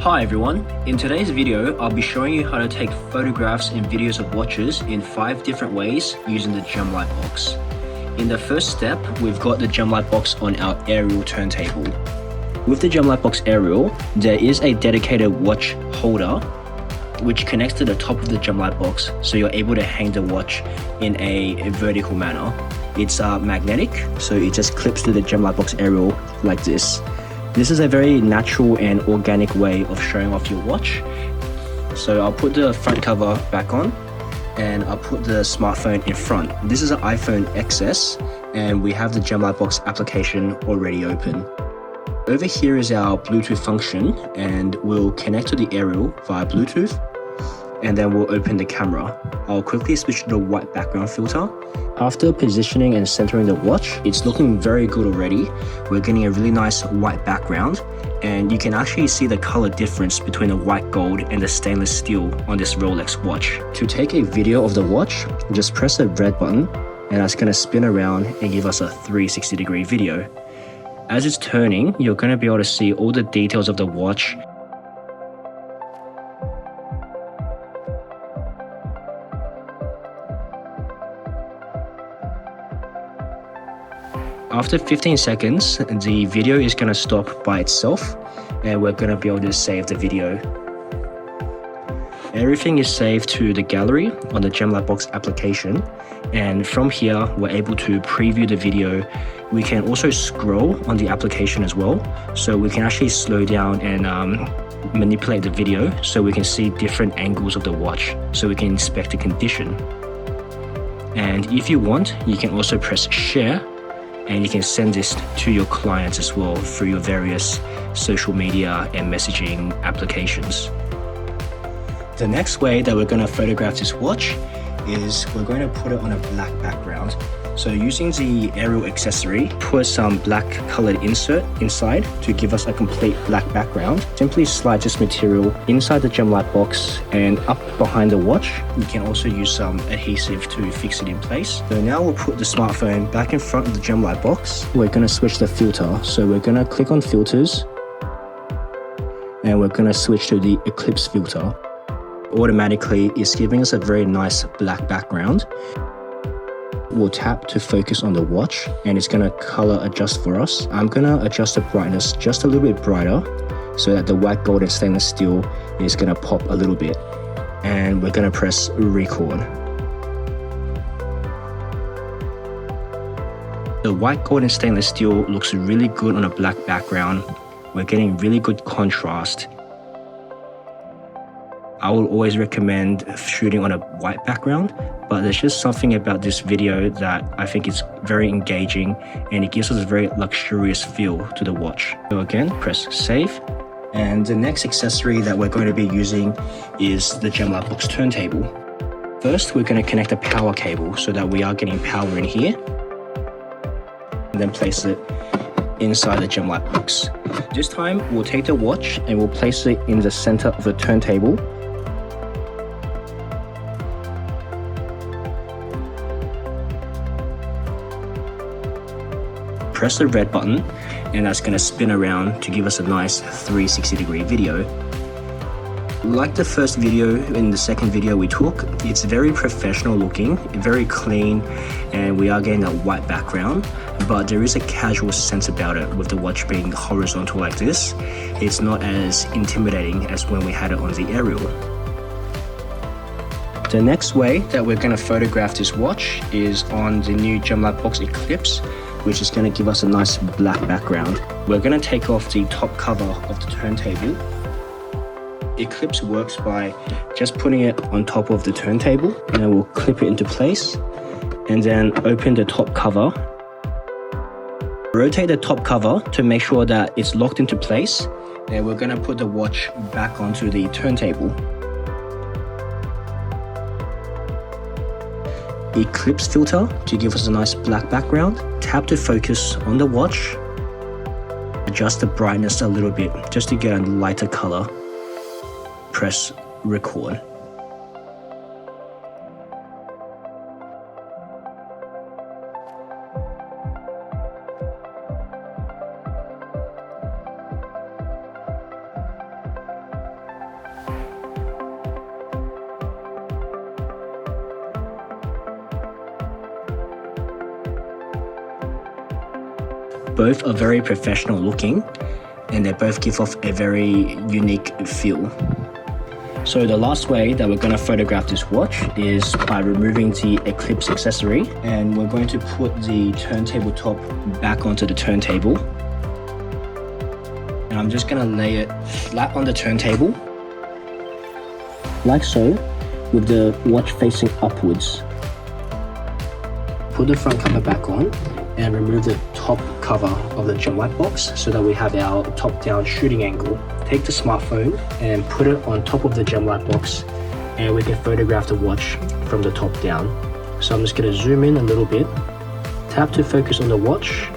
Hi everyone, in today's video I'll be showing you how to take photographs and videos of watches in 5 different ways using the GemLightbox. In the first step, we've got the GemLightbox on our Aerial turntable. With the GemLightbox Aerial, there is a dedicated watch holder which connects to the top of the GemLightbox, so you're able to hang the watch in a vertical manner. It's magnetic, so it just clips to the GemLightbox Aerial like this. This is a very natural and organic way of showing off your watch. So I'll put the front cover back on and I'll put the smartphone in front. This is an iPhone XS and we have the GemLightbox application already open. Over here is our Bluetooth function and we'll connect to the Aerial via Bluetooth and then we'll open the camera. I'll quickly switch to the white background filter. After positioning and centering the watch, it's looking very good already. We're getting a really nice white background and you can actually see the color difference between the white gold and the stainless steel on this Rolex watch. To take a video of the watch, just press the red button and that's going to spin around and give us a 360-degree video. As it's turning, you're going to be able to see all the details of the watch. After 15 seconds, the video is going to stop by itself and we're going to be able to save the video. Everything is saved to the gallery on the GemLightbox application, and from here we're able to preview the video. We can also scroll on the application as well, so we can actually slow down and manipulate the video so we can see different angles of the watch, so we can inspect the condition. And if you want, you can also press share and you can send this to your clients as well through your various social media and messaging applications. The next way that we're going to photograph this watch is we're going to put it on a black background. So using the Aerial accessory, put some black colored insert inside to give us a complete black background. Simply slide this material inside the GemLightbox and up behind the watch. You can also use some adhesive to fix it in place. So now we'll put the smartphone back in front of the GemLightbox. We're going to switch the filter. So we're going to click on filters and we're going to switch to the Eclipse filter. Automatically, it's giving us a very nice black background. We'll tap to focus on the watch and it's going to color adjust for us. I'm going to adjust the brightness just a little bit brighter so that the white gold and stainless steel is going to pop a little bit. And we're going to press record. The white gold and stainless steel looks really good on a black background. We're getting really good contrast. I will always recommend shooting on a white background, but there's just something about this video that I think is very engaging and it gives us a very luxurious feel to the watch. So again, press save. And the next accessory that we're going to be using is the GemLightbox turntable. First, we're going to connect a power cable so that we are getting power in here. And then place it inside the GemLightbox. This time, we'll take the watch and we'll place it in the center of the turntable. Press the red button and that's going to spin around to give us a nice 360-degree video. Like the first video and the second video we took, it's very professional looking, very clean, and we are getting a white background, but there is a casual sense about it with the watch being horizontal like this. It's not as intimidating as when we had it on the Aerial. The next way that we're going to photograph this watch is on the new GemLightbox Eclipse, which is going to give us a nice black background. We're going to take off the top cover of the turntable. Eclipse works by just putting it on top of the turntable and then we'll clip it into place and then open the top cover. Rotate the top cover to make sure that it's locked into place, and we're going to put the watch back onto the turntable. Eclipse filter to give us a nice black background. Tap to focus on the watch. Adjust the brightness a little bit just to get a lighter color. Press record. Both are very professional looking and they both give off a very unique feel. So the last way that we're going to photograph this watch is by removing the Eclipse accessory, and we're going to put the turntable top back onto the turntable. And I'm just going to lay it flat on the turntable, like so, with the watch facing upwards. Put the front cover back on and remove the top cover of the GemLightbox so that we have our top-down shooting angle. Take the smartphone and put it on top of the GemLightbox, and we can photograph the watch from the top down. So I'm just going to zoom in a little bit, tap to focus on the watch,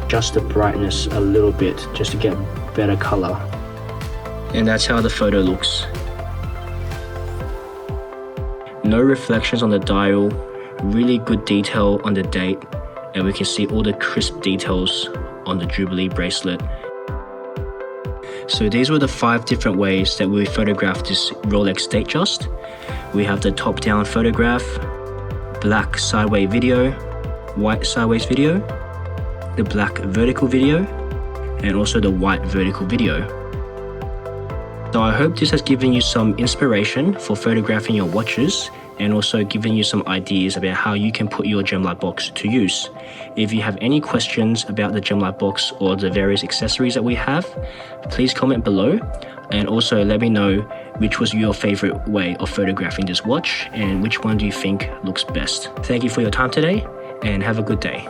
adjust the brightness a little bit just to get better color. And that's how the photo looks. No reflections on the dial, really good detail on the date, and we can see all the crisp details on the Jubilee bracelet. So these were the 5 different ways that we photographed this Rolex Datejust. We have the top-down photograph, black sideways video, white sideways video, the black vertical video, and also the white vertical video. So I hope this has given you some inspiration for photographing your watches, and also giving you some ideas about how you can put your GemLightbox to use. If you have any questions about the GemLightbox or the various accessories that we have, please comment below, and also let me know which was your favorite way of photographing this watch and which one do you think looks best. Thank you for your time today, and have a good day.